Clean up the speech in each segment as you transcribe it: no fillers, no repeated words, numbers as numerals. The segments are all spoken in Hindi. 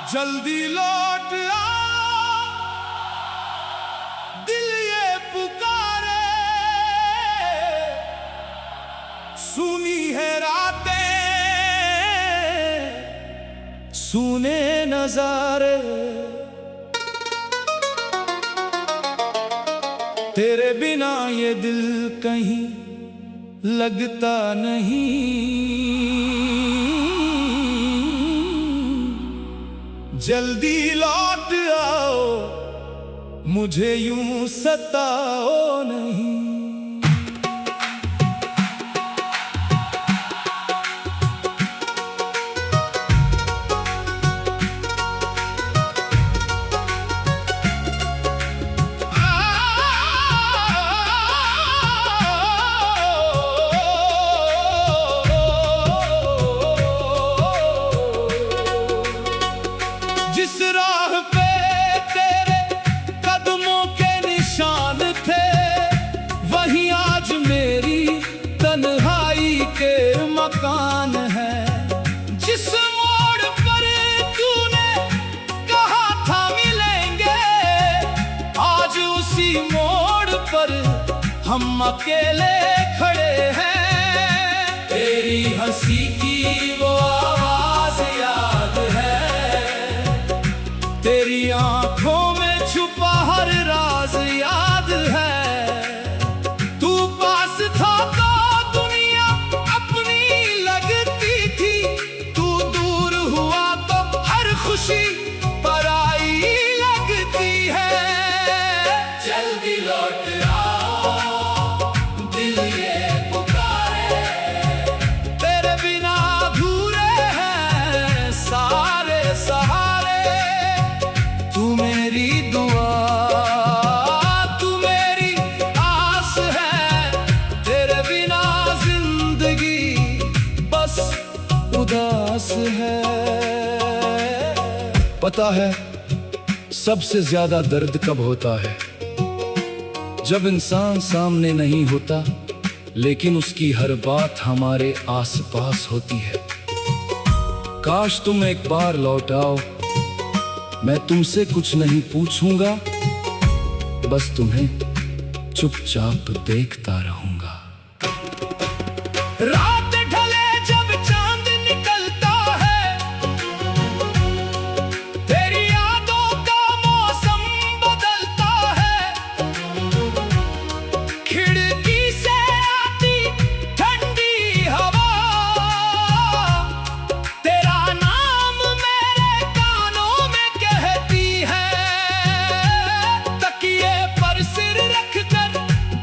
जल्दी लौट आओ, दिल ये पुकारे, सुनी है रातें, सुने नजारे, तेरे बिना ये दिल कहीं लगता नहीं। जल्दी लौट आओ, मुझे यूं सताओ नहीं। जिस राह पे तेरे कदमों के निशान थे, वहीं आज मेरी तन्हाई के मकान है। जिस मोड़ पर तूने कहा था मिलेंगे, आज उसी मोड़ पर हम अकेले खड़े हैं। तेरी हंसी की वो आवाज याद है, तेरी आंखों में छुपा हर राज याद है। तू पास था तो दुनिया अपनी लगती थी, तू दूर हुआ तो हर खुशी पराई लगती है। जल्दी लौट आओ, दिल ये पुकारे, तेरे बिना अधूरे हैं सारे सहारे। तू मेरी दुआ, तू मेरी आस है, तेरे बिना जिंदगी बस उदास है। पता है सबसे ज्यादा दर्द कब होता है? जब इंसान सामने नहीं होता, लेकिन उसकी हर बात हमारे आसपास होती है। काश तुम एक बार लौट आओ, मैं तुमसे कुछ नहीं पूछूंगा, बस तुम्हें चुपचाप देखता रहूंगा। रात ढले जब चांद निकलता है, तेरी यादों का मौसम बदलता है। खिड़की से आती ठंडी हवा, तेरा नाम मेरे कानों में कहती है। तकिए पर सिर रखकर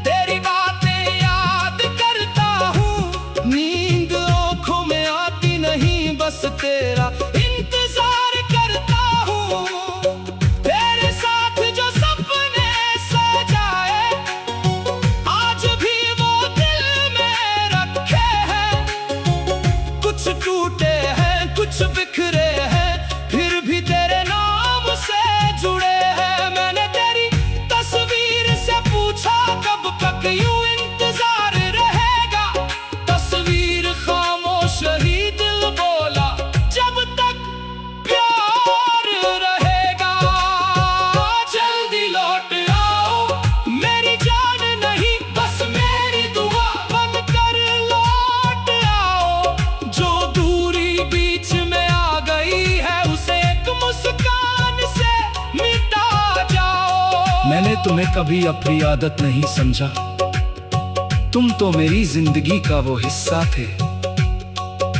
तेरी बातें याद करता हूँ। नींद आँखों में आती नहीं, बस तेरा इंतजार करता हूँ। तेरे साथ जो सपने सजाए, आज भी वो दिल में रखे हैं। कुछ टूटे हैं, कुछ बिखरे हैं, फिर भी तेरे नाम से जुड़े हैं। मैंने तेरी तस्वीर से पूछा कब तक यूं इंतजार रहेगा। तस्वीर खामोश ही, दिल बोला जब तक प्यार रहेगा। जल्दी लौट आओ, मेरी जान नहीं बस मेरी दुआ बनकर लौट आओ। जो दूरी बीच में आ गई है, उसे एक मुस्कान से मिटा जाओ। मैंने तुम्हें कभी अपनी आदत नहीं समझा, तुम तो मेरी जिंदगी का वो हिस्सा थे,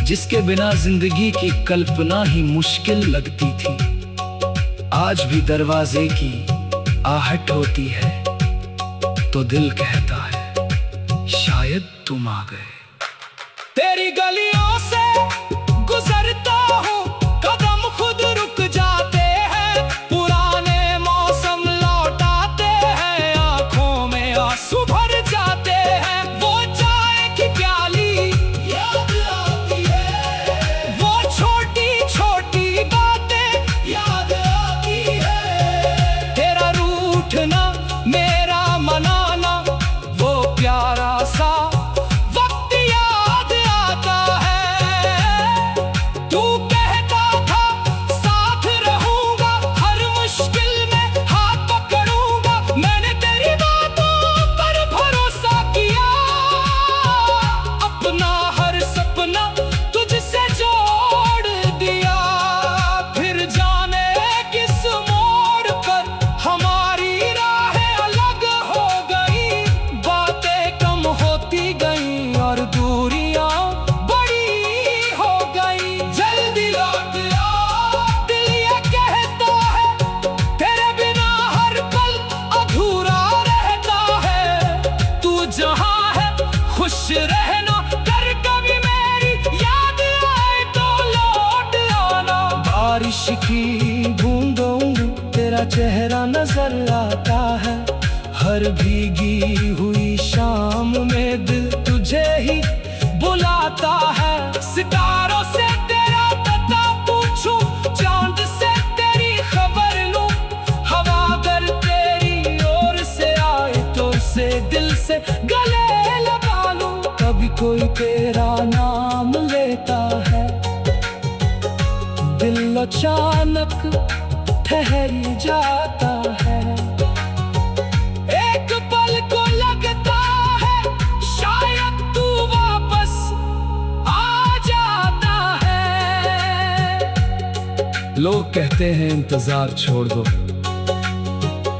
जिसके बिना जिंदगी की कल्पना ही मुश्किल लगती थी। आज भी दरवाजे की आहट होती है तो दिल कहता है शायद तुम आ गए। तेरी गलियों से गुजरता हूँ, कदम खुद रुक जाते हैं। पुराने मौसम लौट आते हैं, आंखों में आंसू भर जाते हैं। वो चाय की प्याली याद आती है, वो छोटी आशिकी बूंदों में तेरा चेहरा नजर आता है। हर भीगी हुई शाम में दिल तुझे ही बुलाता है। सितारों से तेरा पता पूछूं, चांद से तेरी खबर लूं, हवा अगर तेरी ओर से आए तो उसे दिल से गले लगा लूं। कभी कोई तेरा नाम लेता है, दिल अचानक ठहर जाता है। एक पल को लगता है शायद तू वापस आ जाता है। लोग कहते हैं इंतजार छोड़ दो,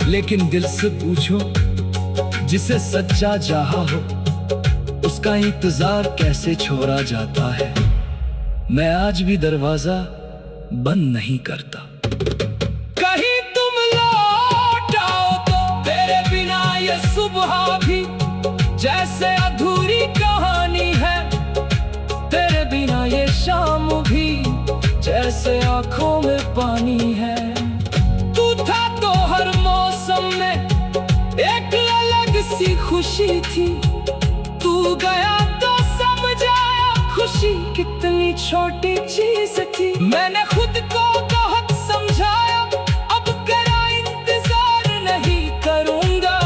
लेकिन दिल से पूछो, जिसे सच्चा चाहा हो उसका इंतजार कैसे छोड़ा जाता है। मैं आज भी दरवाजा बंद नहीं करता। कहीं तुम लौट आओ तो तेरे बिना ये सुबह भी जैसे अधूरी कहानी है। तेरे बिना ये शाम भी जैसे आंखों में पानी है। तू था तो हर मौसम में एक अलग सी खुशी थी। तू गया तो समझ आया खुशी कितनी छोटी चीज थी। मैंने खुद को बहुत समझाया, अब तेरा इंतजार नहीं करूंगा,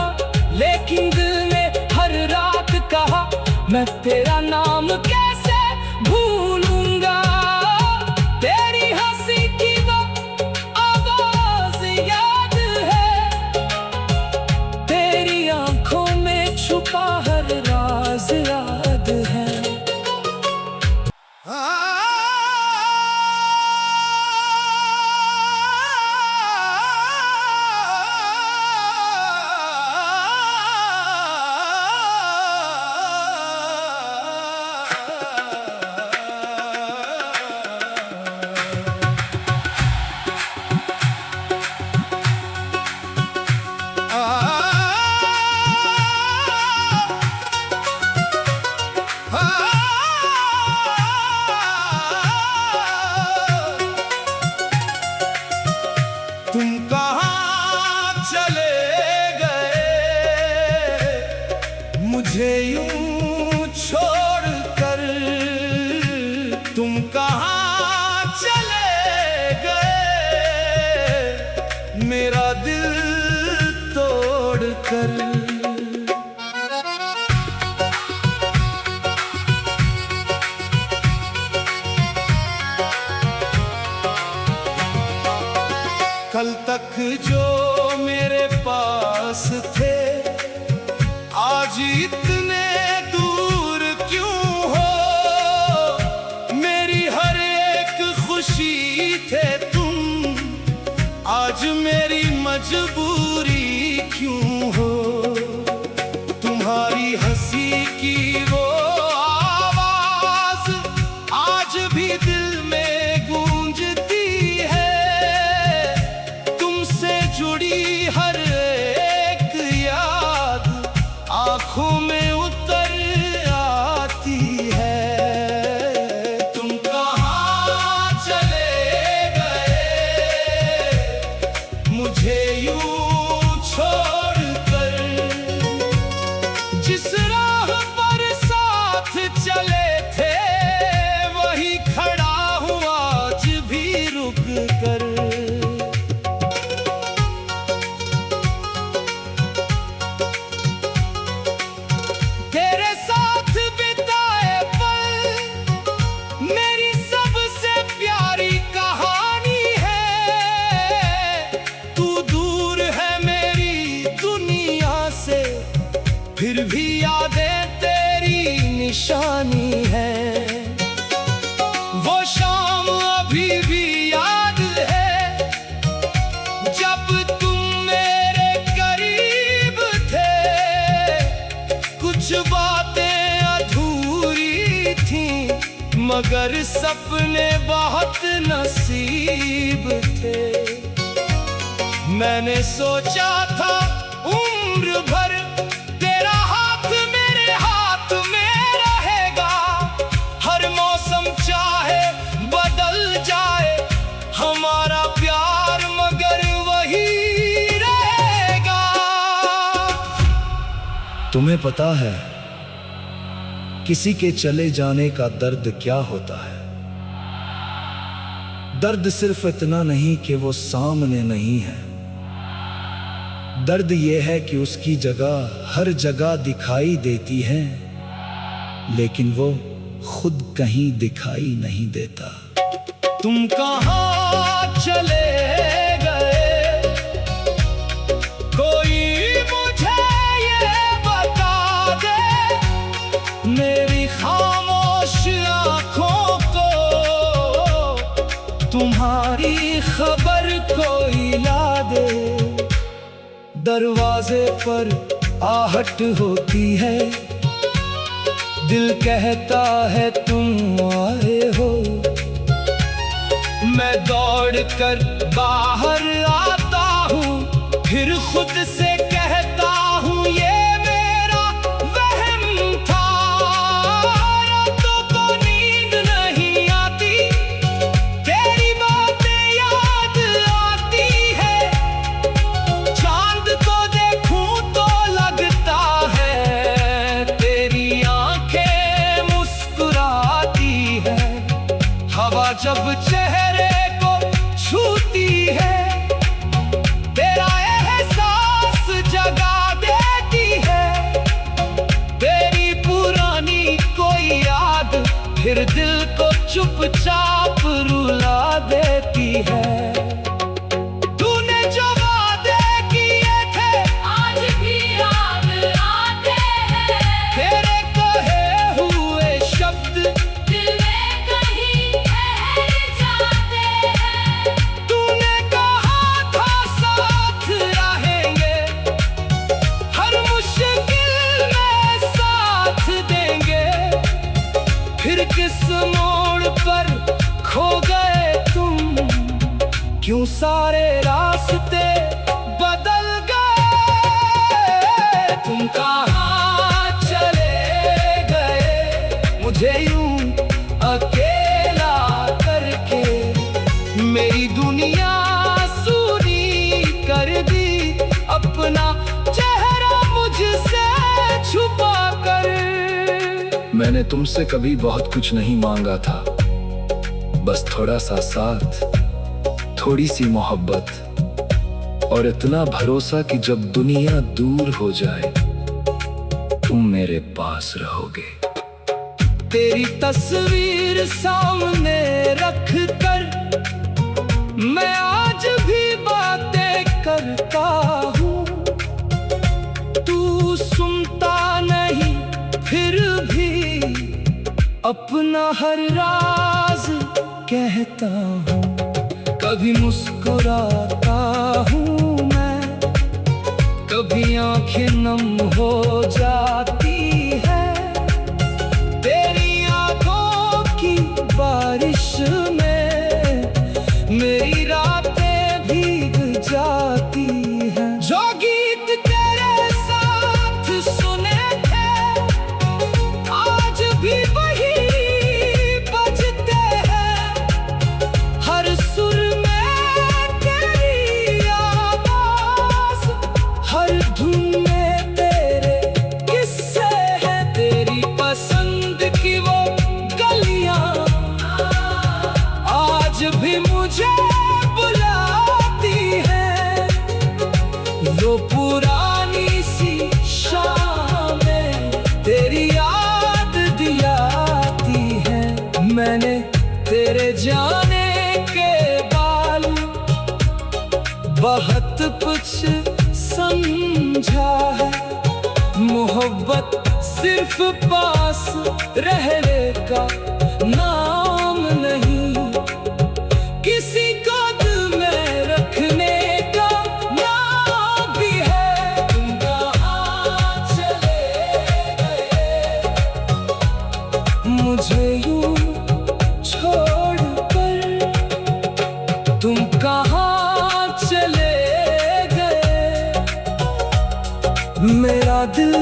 लेकिन दिल ने हर रात कहा मैं तेरा नाम कैसे भूलूंगा। तेरी हंसी की वो आवाज याद है, तेरी आंखों में छुपा हर राज याद है। तुम कहाँ चले गए मुझे यूं छोड़ कर। तुम कहाँ चले गए मेरा दिल तोड़ कर। कल तक जो मेरे पास थे आज इतने दूर क्यों हो। मेरी हर एक खुशी थे तुम, आज मेरी मजबूरी क्यों हो। तुम्हारी हंसी की वो आवाज आज भी दिल में गूंजती है। जुड़ी हर एक याद आंखों में उतर आती है। तुम कहाँ चले गए मुझे यूं छोड़ कर। जिस राह पर साथ चले थे वही खड़ा हूँ आज भी रुक कर। फिर भी यादें तेरी निशानी है। वो शाम अभी भी याद है जब तुम मेरे करीब थे। कुछ बातें अधूरी थीं मगर सपने बहुत नसीब थे। मैंने सोचा था उम्र भर तेरा हाथ मेरे हाथ में रहेगा। हर मौसम चाहे बदल जाए हमारा तुम्हें पता है किसी के चले जाने का दर्द क्या होता है? दर्द सिर्फ इतना नहीं कि वो सामने नहीं है, दर्द ये है कि उसकी जगह हर जगह दिखाई देती है, लेकिन वो खुद कहीं दिखाई नहीं देता। तुम कहाँ चले गए, कोई मुझे ये बता दे, मेरी खामोश आँखों को तुम्हारी खबर कोई ला दे। दरवाजे पर आहट होती है, दिल कहता है तुम आए हो, मैं दौड़ कर बाहर आता हूँ, फिर खुद से कहता हूँ ये मेरा वहम था। रातों को नींद नहीं आती, तेरी बातें याद आती है, चांद को देखूं तो लगता है तेरी आंखें मुस्कुराती है। हवा जब चेहरे को छूती है, तेरा एहसास जगा देती है, तेरी पुरानी कोई याद फिर दिल को चुपचाप रुला देती है। तूने जो वादे किए थे आज भी याद आते हैं, तेरे कहे हुए शब्द दिल में कहीं ठहर जाते हैं। तूने कहा था साथ रहेंगे, हर मुश्किल में साथ देंगे, फिर किस मोड़ पर खो गए तुम, क्यों सारे रास्ते बदल गए। तुम कहाँ चले गए, मुझे यूं अकेला करके, मेरी दुनिया सूनी कर दी, अपना चेहरा मुझसे छुपा कर। मैंने तुमसे कभी बहुत कुछ नहीं मांगा था, बस थोड़ा सा साथ, थोड़ी सी मोहब्बत और इतना भरोसा कि जब दुनिया दूर हो जाए तुम मेरे पास रहोगे। तेरी तस्वीर सामने रख कर मैं आज भी बातें करता हूँ, तू सुनता नहीं फिर भी अपना हर राज कहता हूँ। कभी मुस्कुराता हूँ मैं, कभी आंखें नम हो जाती है, तेरी आंखों की बारिश में मेरी रातें भीग जाती हैं। जो गीत तेरे साथ सुने थे आज भी वही बजते हैं, हर सुर में तेरी आवाज, हर धुन में तेरे किस्से हैं, तेरी पसंद की वो गलियां आज भी मुझे बुलाती हैं, वो पुरानी सी शामें तेरी याद दिलाती हैं। मैंने तेरे जाने के बाद बहुत कुछ समझा है, मोहब्बत सिर्फ पास रहने का नाम नहीं, किसी को दिल में रखने का नाम भी है। तुम कहाँ चले गए, मुझे यूं छोड़ कर, तुम कहाँ चले गए, मेरा दिल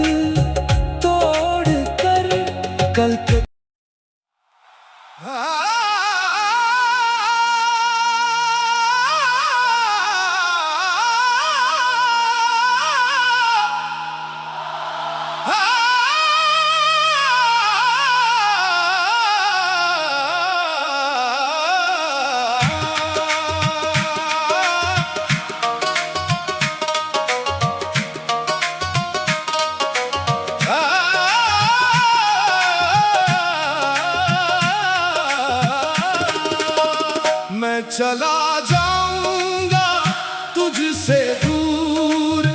तोड़ कर कल तक। चला जाऊंगा तुझसे दूर,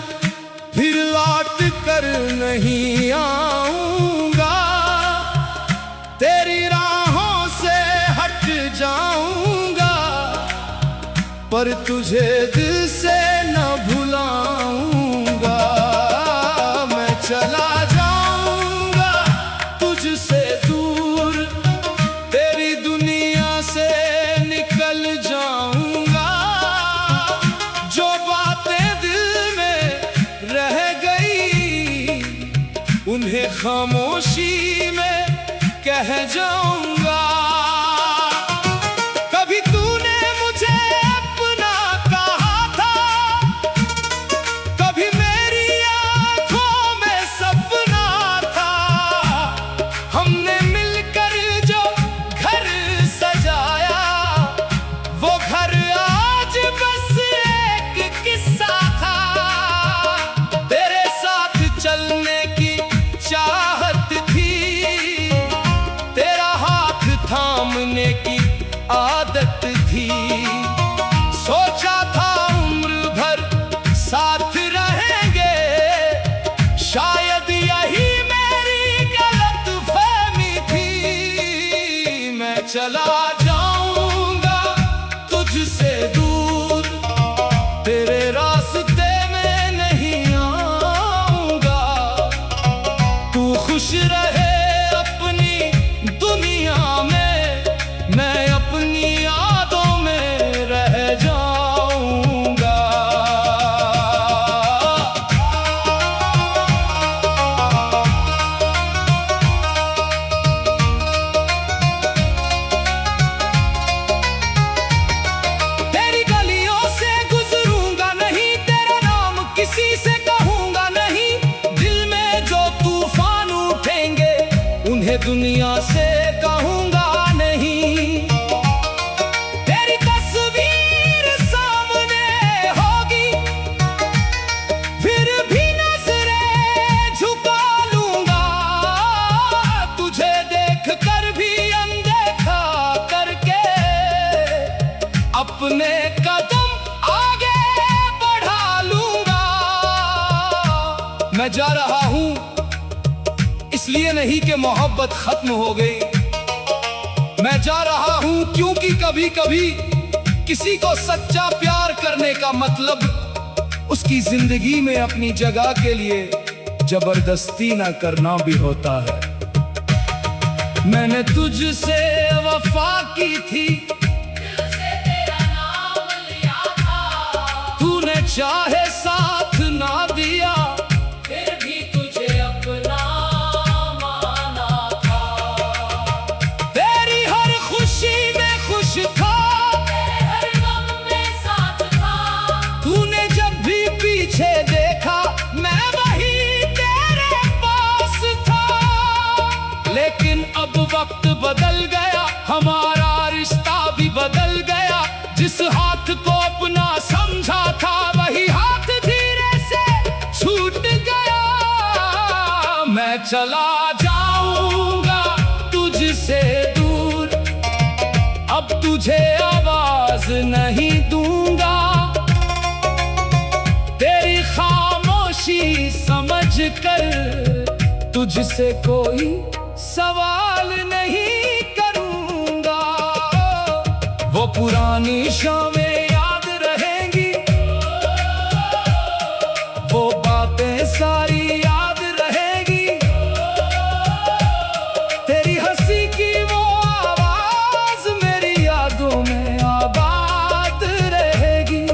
फिर लौट कर नहीं आऊंगा, तेरी राहों से हट जाऊंगा, पर तुझे दिल से न भुलाऊंगा। मैं चला जाऊंगा तुझसे दूर, तेरी दुनिया से निकल जाऊंगा, जो बातें दिल में रह गई उन्हें खामोशी में कह जाऊंगा। कभी तूने मुझे अपना कहा था, कभी मेरी आंखों में सपना था, हमने मिलकर जो घर सजाया वो घर आज बस एक किस्सा था। तेरे साथ चलने की चाहत थी, तेरा हाथ थामने की आदत थी, सोचा था उम्र भर साथ रहेंगे, शायद यही मेरी गलतफहमी थी। मैं चला जाऊंगा तुझसे दूर, तेरे रास्ते में नहीं आऊंगा, तू खुश रहे अपनी दुनिया में, मैं अपनी यादों में रह जाऊंगा। तेरी गलियों से गुजरूंगा नहीं, तेरा नाम किसी से कहूंगा नहीं, दिल में जो तूफान उठेंगे उन्हें दुनिया से कहूंगा नहीं। तेरी तस्वीर सामने होगी, फिर भी नजरें झुका लूंगा, तुझे देख कर भी अनदेखा करके अपने कदम आगे बढ़ा लूंगा। मैं जा रहा हूं इसलिए नहीं कि मोहब्बत खत्म हो गई, मैं जा रहा हूं क्योंकि कभी कभी किसी को सच्चा प्यार करने का मतलब उसकी जिंदगी में अपनी जगह के लिए जबरदस्ती ना करना भी होता है। मैंने तुझसे वफा की थी, दिल से तेरा नाम लिया था, तूने चाहे साथ ना दिया, फिर भी तुझे अपना माना था, तेरी हर खुशी में खुश था, तेरे हर गम में साथ था, तूने जब भी पीछे देखा मैं वही तेरे पास था। लेकिन अब वक्त बदल गया, हमारा रिश्ता भी बदल गया, जिस हाथ को अपना समझा था वही हाथ धीरे से छूट गया। मैं चला जाऊंगा तुझसे दूर, अब तुझे आवाज नहीं दूंगा, तेरी खामोशी समझ कर तुझसे कोई सवाल नहीं करूंगा। वो पुरानी शामें याद रहेंगी, वो बातें सारी याद रहेगी, तेरी हंसी की वो आवाज मेरी यादों में आबाद रहेगी।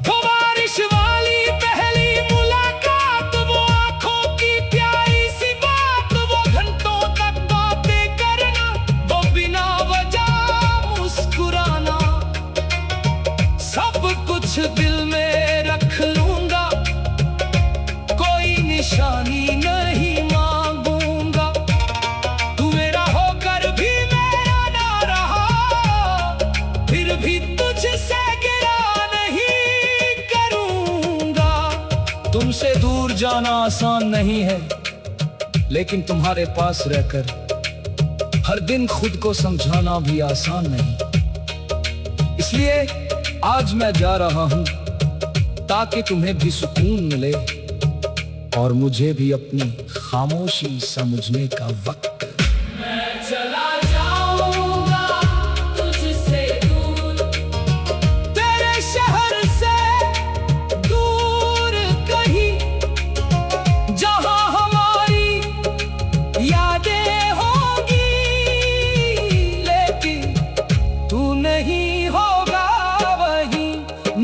वो बारिश वाली पहली मुलाकात, वो आंखों की प्यारी सी बात, वो घंटों तक बातें करना, वो बिना वजह मुस्कुराना, सब कुछ दिल में रख लूंगा, कोई निशानी नहीं मांगूंगा। तू मेरा होकर भी मेरा ना रहा, फिर भी तुझसे गिरा नहीं करूंगा। तुमसे दूर जाना आसान नहीं है, लेकिन तुम्हारे पास रहकर हर दिन खुद को समझाना भी आसान नहीं। इसलिए आज मैं जा रहा हूँ ताकि तुम्हें भी सुकून मिले और मुझे भी अपनी खामोशी समझने का वक्त। मैं चला जाऊंगा तुझसे दूर, तेरे शहर से दूर कहीं, जहां हमारी यादें होंगी, लेकिन तू नहीं होगा वहीं।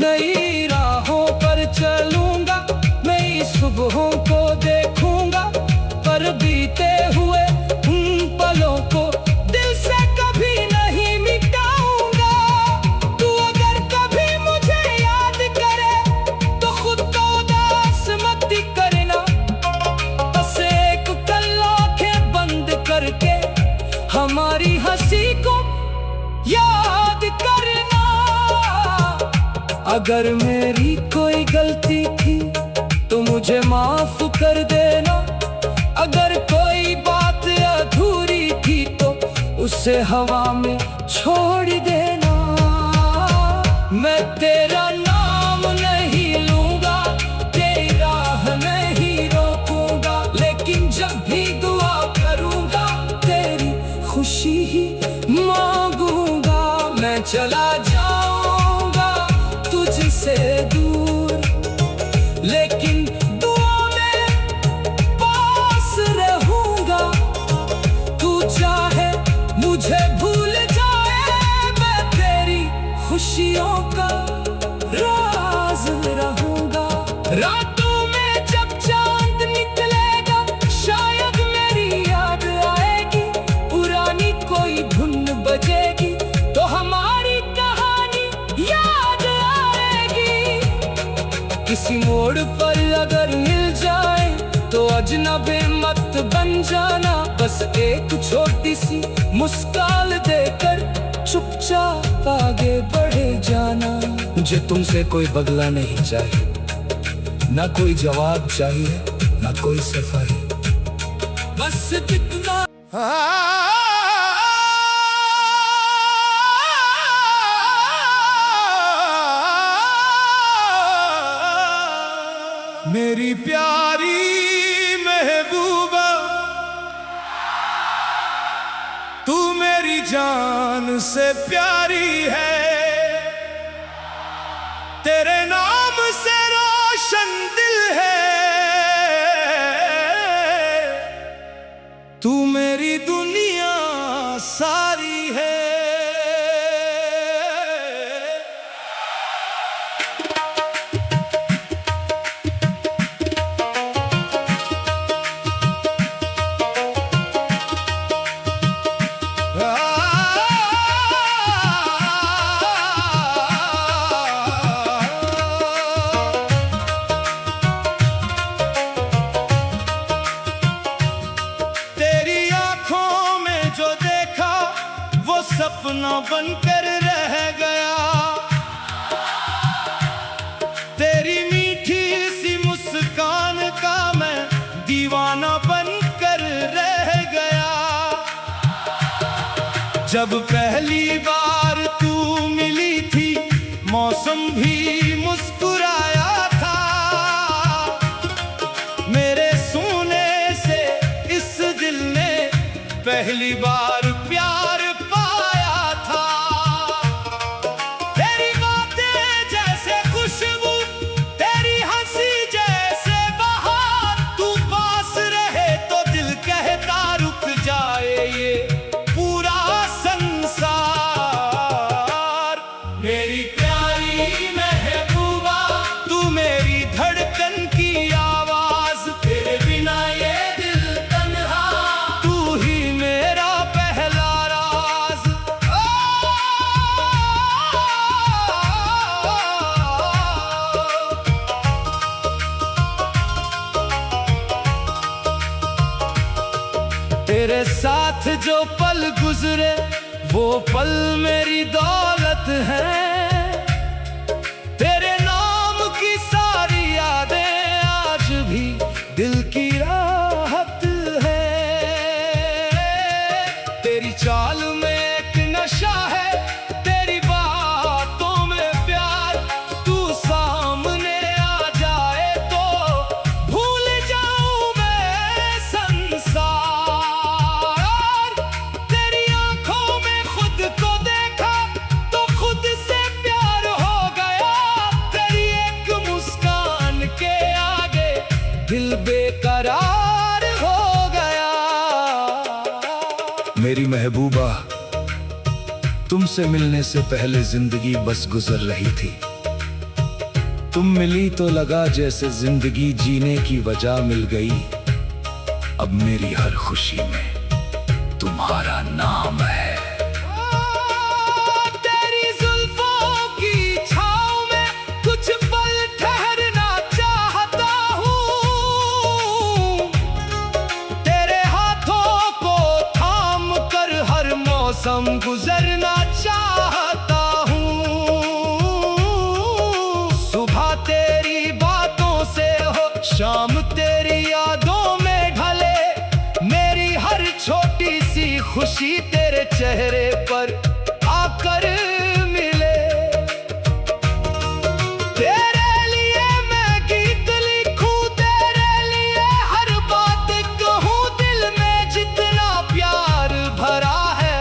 नई राहों पर चलूंगा, नई सुबहों को देखूंगा, पर बीते हुए उन पलों को दिल से कभी नहीं मिटाऊंगा। तू अगर कभी मुझे याद करे तो खुद को उदास मत करना, बस एक पल आंखें बंद करके हमारी हंसी को याद करना। अगर मेरी कोई गलती थी तो मुझे माफ कर देना, अगर कोई बात अधूरी थी तो उसे हवा में छोड़ देना। मैं तेरा नाम नहीं लूंगा, तेरी राह नहीं रोकूंगा, लेकिन जब भी दुआ करूंगा तेरी खुशी ही मांगूंगा। मैं चला जाऊंगा तुझसे दूर, लेकिन दुआ में पास रहूंगा। तू चाहे मुझे भूल जाए, मैं तेरी खुशियों का राज रहूंगा। रातों में जब चांद निकलेगा, शायद मेरी याद आएगी, पुरानी कोई धुन बजेगी तो हमारी कहानी याद आएगी। किसी मोड़ पर अगर मिल जाए तो अजनबी मत बन जाना, बस एक छोटी सी मुस्कान देकर चुपचाप आगे बढ़े जाना। मुझे तुमसे कोई बदला नहीं चाहिए, ना कोई जवाब चाहिए, ना कोई सफाई, बस इतना मेरी प्यारी महबूबा, तू मेरी जान से प्यारी है। तेरे नाम से रोशन दिल है, तू मेरी दुनिया सारी है। सपना बनकर रह गया, तेरी मीठी सी मुस्कान का मैं दीवाना बनकर रह गया। जब पहली बार तू मिली थी, मौसम भी मुस्कुराया था। मेरे सोने से इस दिल ने पहली बार प्यार तेरे साथ जो पल गुजरे वो पल मेरी दौलत है। तेरे नाम की सारी यादें आज भी दिल की राहत है। तेरी चाल में एक नशा है, तेरी बातों महबूबा, तुमसे मिलने से पहले जिंदगी बस गुजर रही थी। तुम मिली तो लगा जैसे जिंदगी जीने की वजह मिल गई। अब मेरी हर खुशी में तुम्हारा नाम है। तेरी जुल्फों की छाँव में कुछ पल ठहरना चाहता हूँ। तेरे हाथों को थाम कर हर मौसम गुजरना चाहता हूँ। सुबह तेरी बातों से हो, शाम तेरी यादों में ढले। मेरी हर छोटी सी खुशी तेरे चेहरे पर आकर मिले। तेरे लिए मैं गीत लिखूं, तेरे लिए हर बात कहूं। दिल में जितना प्यार भरा है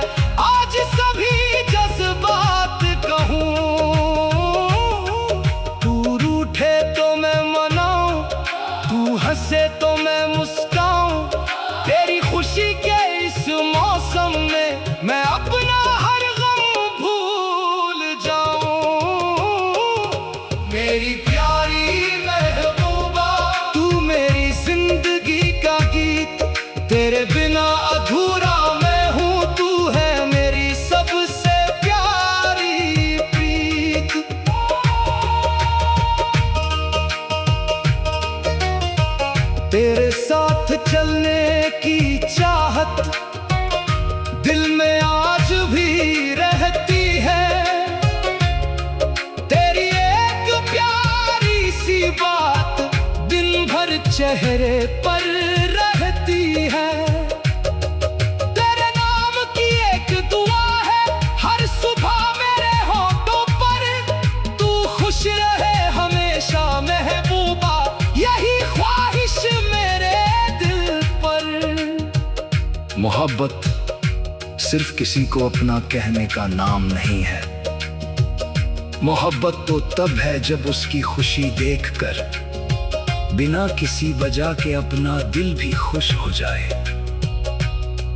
आज सभी जज्बात कहूं। तू रूठे तो मैं मनाऊं, तू हंसे तो मैं मुस्काऊं। तेरी खुशी के इस मौसम में मैं अपना हर गम भूल जाऊं। मेरी प्यारी महबूबा, तू मेरी जिंदगी का गीत। तेरे बिना अधूरा मैं हूँ, तू है मेरी सबसे प्यारी प्रीत। तेरे साथ चलने की चाहत दिल में आज भी रहती है। तेरी एक प्यारी सी बात दिन भर चेहरे पर रहती है। तेरे नाम की एक दुआ है हर सुबह मेरे होठों पर। तू खुश रहे हमेशा महबूबा, यही ख्वाहिश मेरे दिल पर। मोहब्बत सिर्फ किसी को अपना कहने का नाम नहीं है। मोहब्बत तो तब है जब उसकी खुशी देखकर बिना किसी वजह के अपना दिल भी खुश हो जाए।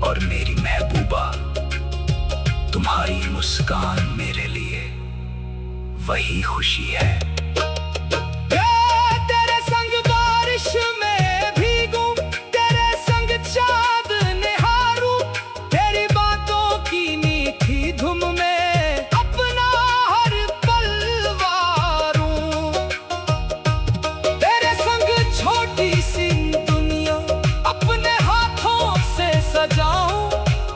और मेरी महबूबा, तुम्हारी मुस्कान मेरे लिए वही खुशी है। तेरे संग बारिश में भीगूं, तेरे संग चाँद निहारूं। तेरी बातों की मीठी धुन में अपना हर पल वारूं। तेरे संग छोटी सी दुनिया अपने हाथों से सजाऊं।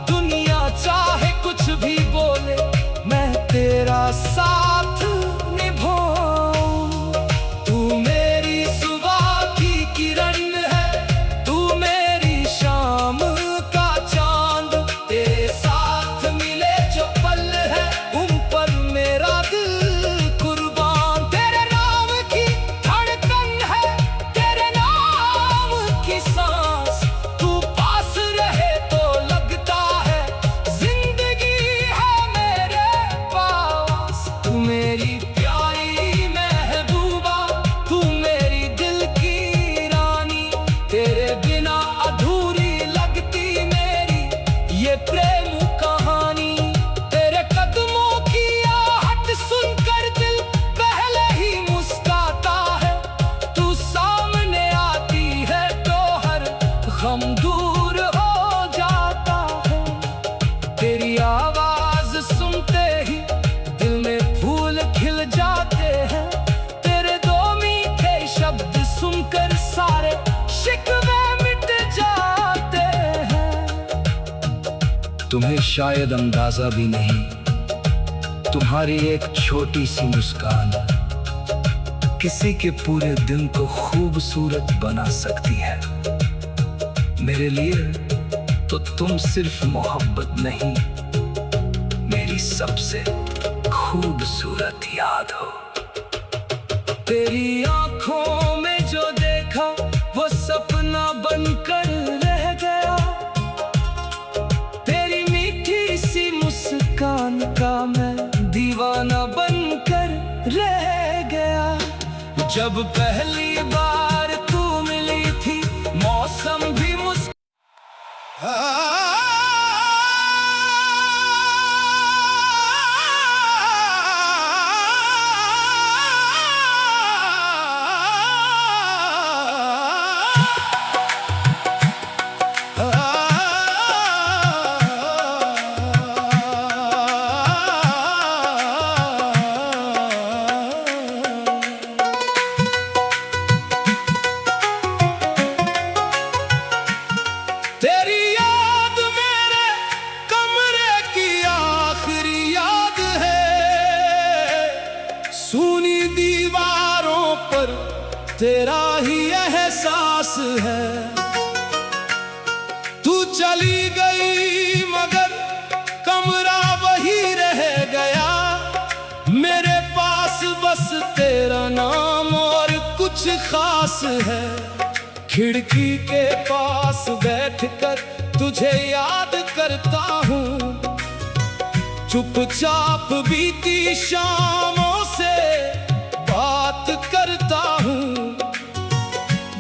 दुनिया चाहे कुछ भी बोले, मैं तेरा साथ निभाऊं। तू मेरी सुबह की किरण है, तू मेरी शाम का चांद। तेरे साथ मिले जो पल है, उन पर मेरा दिल कुर्बान। तेरे नाम की धड़कन है, तेरे नाम की सांस। तू पास रहे तो लगता है जिंदगी है मेरे पास। तू मेरी प्यारी महबूबा, तू मेरी दिल की रानी। तेरे बिना अधूरी लगती मेरी ये प्रेम कहानी। तेरे कदमों की आहट सुनकर दिल पहले ही मुस्काता है। तू सामने आती है तो हर गम दूर हो जाता है। तेरी आवाज सुनते ही दिल में फूल खिल जाते हैं। तेरे दो मीठे शब्द सुनकर सारे शिकवे मिट जाते हैं। तुम्हें शायद अंदाजा भी नहीं, तुम्हारी एक छोटी सी मुस्कान किसी के पूरे दिन को खूबसूरत बना सकती है। मेरे लिए तो तुम सिर्फ मोहब्बत नहीं, मेरी सबसे खूबसूरत याद हो। तेरी आंखों में जो देखा वो सपना बनकर रह गया। तेरी मीठी सी मुस्कान का मैं दीवाना बनकर रह गया। जब पहली बार तू मिली थी मौसम भी पर तेरा ही एहसास है। तू चली गई मगर कमरा वही रह गया, मेरे पास बस तेरा नाम और कुछ खास है। खिड़की के पास बैठकर तुझे याद करता हूँ, चुपचाप बीती शामों से बात करता हूँ।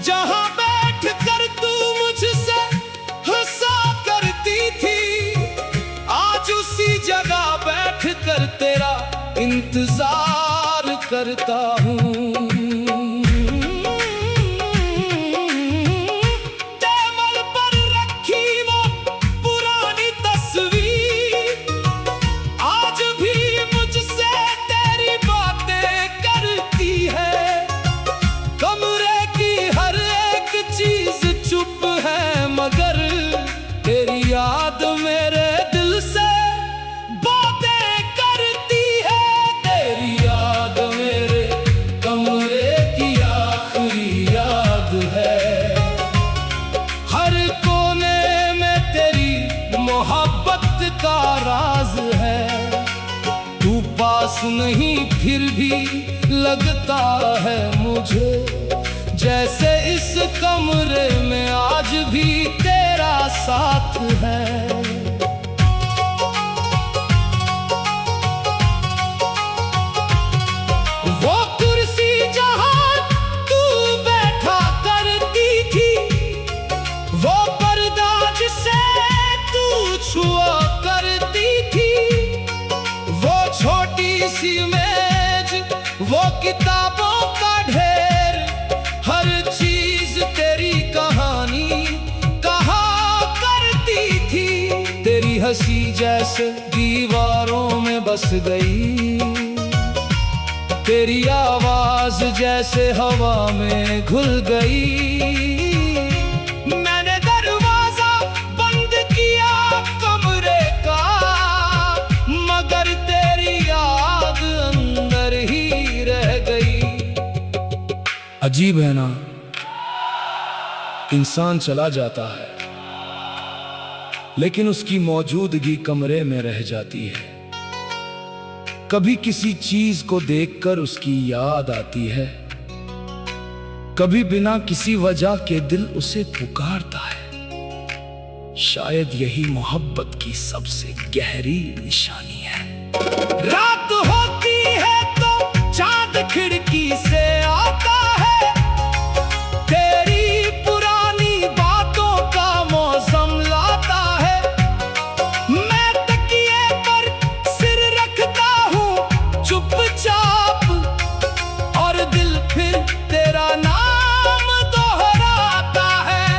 जहाँ बैठकर तू मुझसे हंसा करती थी, आज उसी जगह बैठकर तेरा इंतजार करता हूँ। मगर तेरी याद मेरे दिल से बातें करती है। तेरी याद मेरे कमरे की आखिरी याद है। हर कोने में तेरी मोहब्बत का राज है। तू पास नहीं फिर भी लगता है मुझे, जैसे इस कमरे में आज भी तेरा साथ है। वो कुर्सी जहां तू बैठा करती थी, वो पर्दा जिसे तू छुआ करती थी, वो छोटी सी मेज, वो किताबों का ढेर, हर चीज तेरी कहानी कहा करती थी। तेरी हंसी जैसे दीवारों में बस गई, तेरी आवाज जैसे हवा में घुल गई। मैंने दरवाजा बंद किया कमरे का, मगर तेरी याद अंदर ही रह गई। अजीब है ना, इंसान चला जाता है लेकिन उसकी मौजूदगी कमरे में रह जाती है। कभी किसी चीज को देखकर उसकी याद आती है, कभी बिना किसी वजह के दिल उसे पुकारता है। शायद यही मोहब्बत की सबसे गहरी निशानी है। रात होती है तो चांद खिड़की से आता है, तेरी पुरानी बातों का मौसम लाता है। मैं तकिए पर सिर रखता हूँ चुपचाप, और दिल फिर तेरा नाम दोहराता है।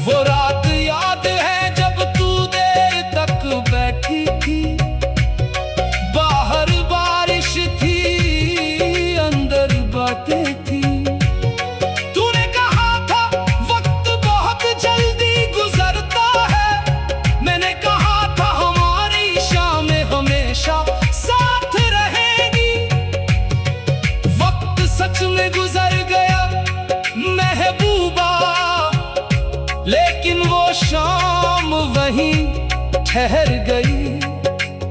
वो रात याद है जब तू देर तक बैठी थी, बाहर बारिश थी, अंदर बातें थी। तूने कहा था वक्त बहुत जल्दी गुजरता है, मैंने कहा था हमारी शामें हमेशा साथ रहेगी। वक्त सच में गुजर गया महबूबा, लेकिन वो शाम वहीं ठहर गई।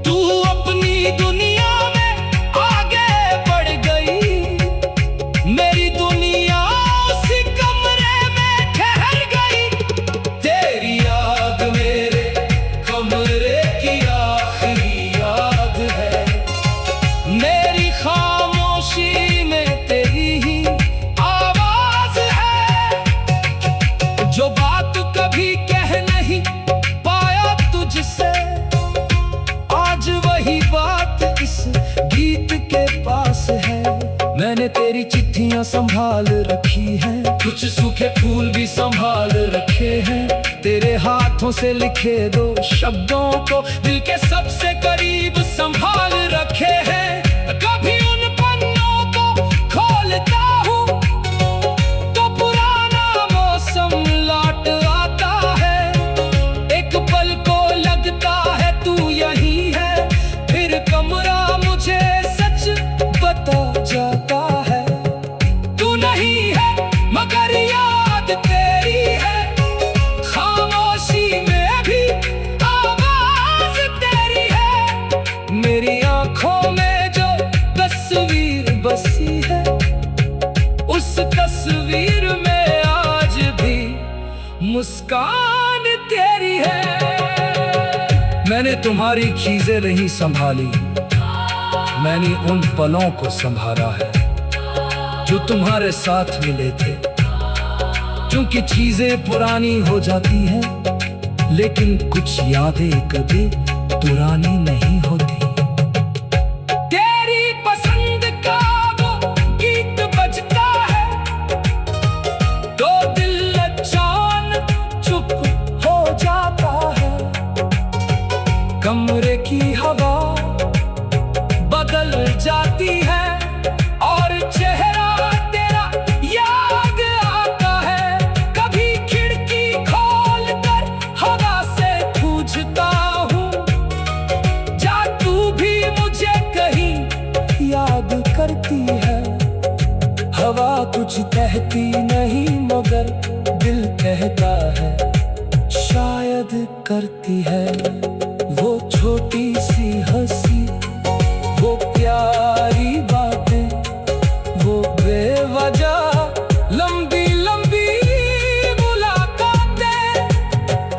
तू अपनी दुनिया में आगे बढ़ गई, मेरी दुनिया उसी कमरे में ठहर गई। तेरी याद मेरे कमरे की आखिरी याद है। मेरी खामोशी में तेरी ही आवाज है। जो बात कभी कह नहीं पाया तुझसे, आज वही बात इस गीत के पास है। मैंने तेरी चिट्ठियां संभाल रखी हैं, कुछ सूखे फूल भी संभाल रखे हैं। तेरे हाथों से लिखे दो शब्दों को दिल के सबसे करीब संभाल रखे हैं। कभी उन पन्नों को खोलता हूँ तो पुराना मौसम लौट आता है। एक पल को लगता है तू यही है, फिर कमरा मुझे सच बता जाता है। मुस्कान तेरी है। मैंने तुम्हारी चीजें नहीं संभाली, मैंने उन पलों को संभाला है जो तुम्हारे साथ मिले थे। क्योंकि चीजें पुरानी हो जाती हैं, लेकिन कुछ यादें कभी पुरानी नहीं होती। तेरी पसंद का वो गीत बजता है तो दिल अचानक चुप हो जाता है। कमरे की हवा बदल जाती है और चेहरा तेरा याद आता है। कभी खिड़की खोल कर हवा से पूछता हूँ, जा तू भी मुझे कहीं याद करती है। हवा कुछ कहती नहीं मगर दिल कहता है शायद करती है। वो छोटी सी हंसी, वो प्यारी बातें, वो बेवजह लंबी लंबी मुलाकातें,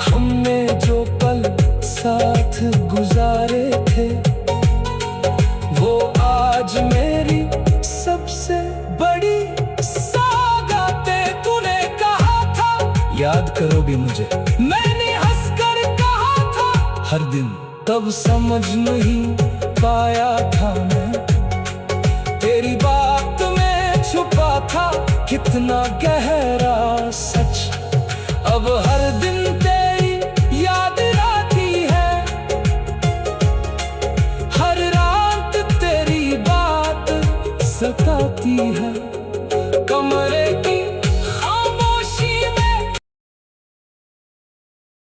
हमने जो पल साथ गुजारे थे वो आज मेरी सबसे बड़ी सौगातें। तूने कहा था याद करोगी मुझे, मैंने हंसकर कहा था हर दिन। तब समझ नहीं पाया था मैं, तेरी बात में छुपा था कितना गहरा सच। अब हर दिन तेरी याद आती है, हर रात तेरी बात सताती है।